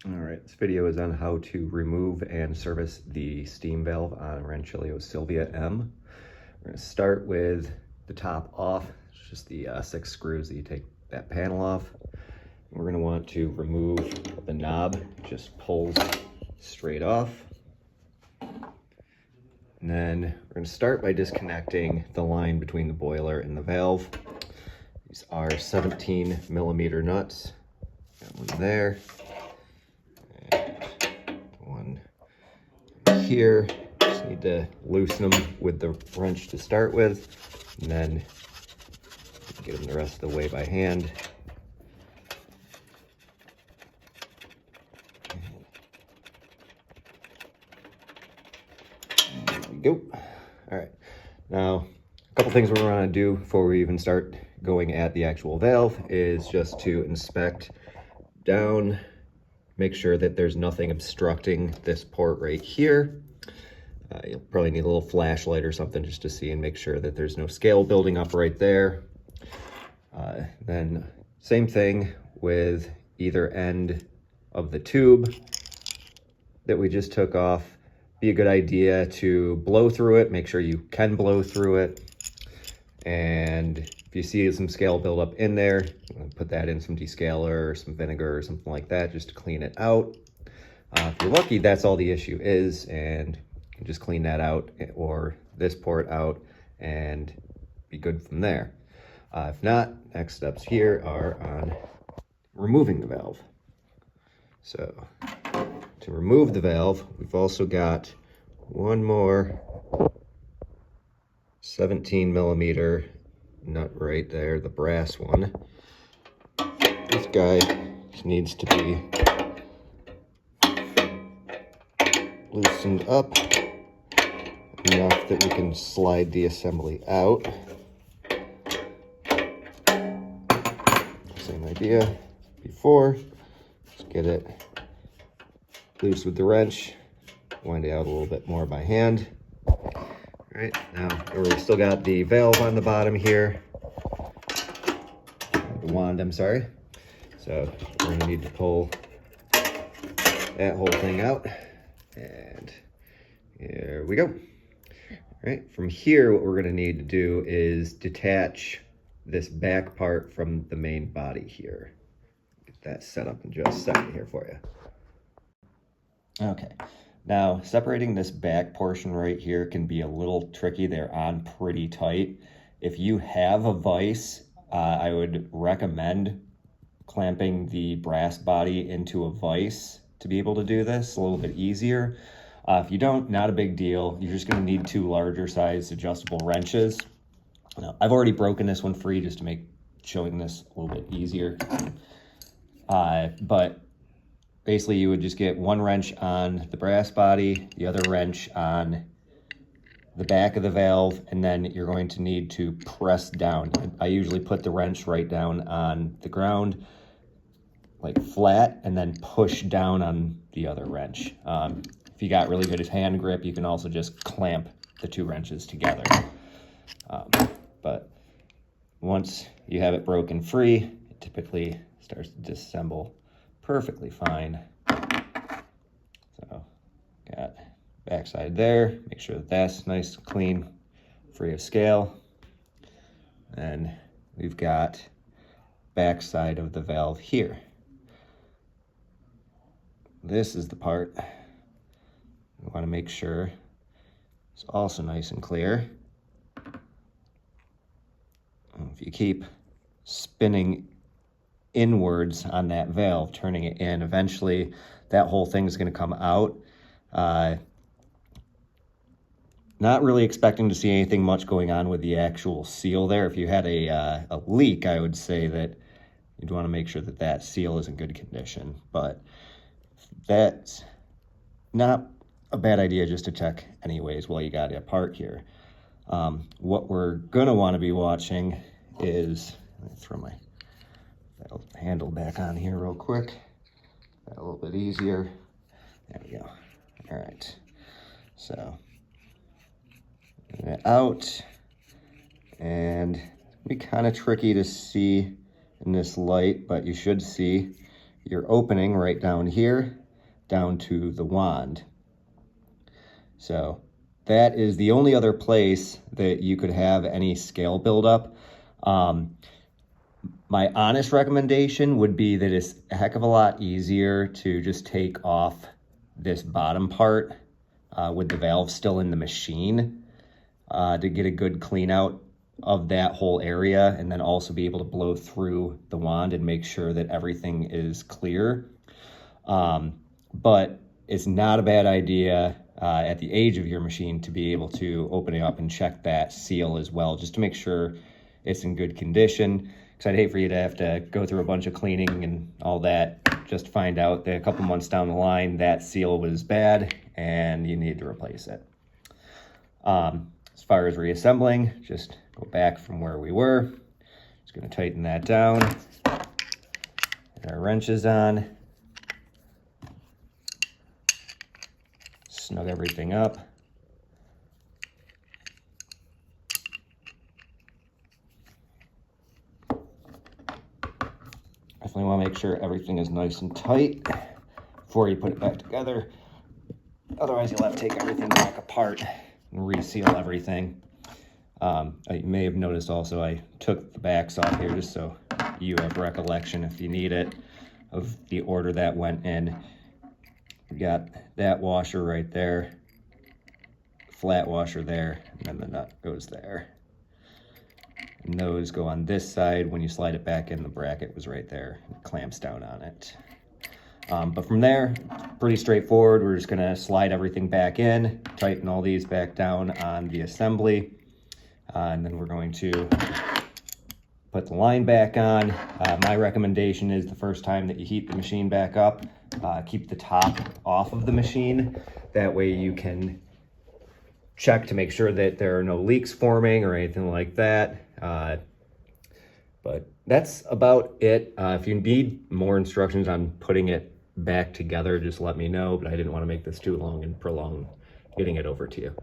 All right, this video is on how to remove and service the steam valve on Rancilio Silvia M. We're going to start with the top off. It's just the 6 screws that you take that panel off. We're going to want to remove the knob. It just pulls straight off. And then we're going to start by disconnecting the line between the boiler and the valve. These are 17 millimeter nuts. Got one there. One here. Just need to loosen them with the wrench to start with, and then get them the rest of the way by hand. There we go. All right, now a couple things we're going to do before we even start going at the actual valve is just to inspect down, make sure that there's nothing obstructing this port right here. You'll probably need a little flashlight or something just to see and make sure that there's no scale building up right there. Then same thing with either end of the tube that we just took off. Be a good idea to blow through it, make sure you can blow through it. And if you see some scale buildup in there, put that in some descaler or some vinegar or something like that just to clean it out. If you're lucky, that's all the issue is, and you can just clean that out or this port out and be good from there. If not, next steps here are on removing the valve. So to remove the valve, we've also got one more 17 millimeter nut right there, the brass one. This guy just needs to be loosened up enough that we can slide the assembly out. Same idea before, just get it loose with the wrench, wind it out a little bit more by hand. All right, now we've still got the valve on the bottom here, the wand, I'm sorry. So we're gonna need to pull that whole thing out, and here we go. All right, from here, what we're gonna need to do is detach this back part from the main body here. Get that set up in just a second here for you. Okay. Now, separating this back portion right here can be a little tricky. They're on pretty tight. If you have a vise, I would recommend clamping the brass body into a vise to be able to do this a little bit easier. If you don't, not a big deal. You're just going to need 2 larger size adjustable wrenches. Now, I've already broken this one free just to make showing this a little bit easier. But basically, you would just get one wrench on the brass body, the other wrench on the back of the valve, and then you're going to need to press down. I usually put the wrench right down on the ground, like flat, and then push down on the other wrench. If you got really good hand grip, you can also just clamp the 2 wrenches together. But once you have it broken free, it typically starts to disassemble perfectly fine. So got backside there, make sure that that's nice, clean, free of scale. And we've got backside of the valve here. This is the part we want to make sure it's also nice and clear. If you keep spinning inwards on that valve, turning it in, eventually that whole thing is going to come out. Not really expecting to see anything much going on with the actual seal there. If you had a leak, I would say that you'd want to make sure that that seal is in good condition, but that's not a bad idea just to check anyways while you got it apart here. What we're going to want to be watching is, let me throw my handle back on here real quick. That a little bit easier. There we go. All right. So, get it out. And it'll be kind of tricky to see in this light, but you should see your opening right down here, down to the wand. So that is the only other place that you could have any scale buildup. My honest recommendation would be that it's a heck of a lot easier to just take off this bottom part with the valve still in the machine to get a good clean out of that whole area, and then also be able to blow through the wand and make sure that everything is clear. But it's not a bad idea at the age of your machine to be able to open it up and check that seal as well, just to make sure it's in good condition. Because I'd hate for you to have to go through a bunch of cleaning and all that just to find out that a couple months down the line that seal was bad and you need to replace it. As far as reassembling, just go back from where we were. Just going to tighten that down. Get our wrenches on. Snug everything up. Definitely want to make sure everything is nice and tight before you put it back together. Otherwise, you'll have to take everything back apart and reseal everything. You may have noticed also I took the backs off here just so you have recollection, if you need it, of the order that went in. We got that washer right there, flat washer there, and then the nut goes there. And those go on this side. When you slide it back in, the bracket was right there. It clamps down on it. But from there, pretty straightforward. We're just gonna slide everything back in, tighten all these back down on the assembly, and then we're going to put the line back on. My recommendation is the first time that you heat the machine back up, keep the top off of the machine. That way you can check to make sure that there are no leaks forming or anything like that. But that's about it. If you need more instructions on putting it back together, just let me know, but I didn't want to make this too long and prolong getting it over to you.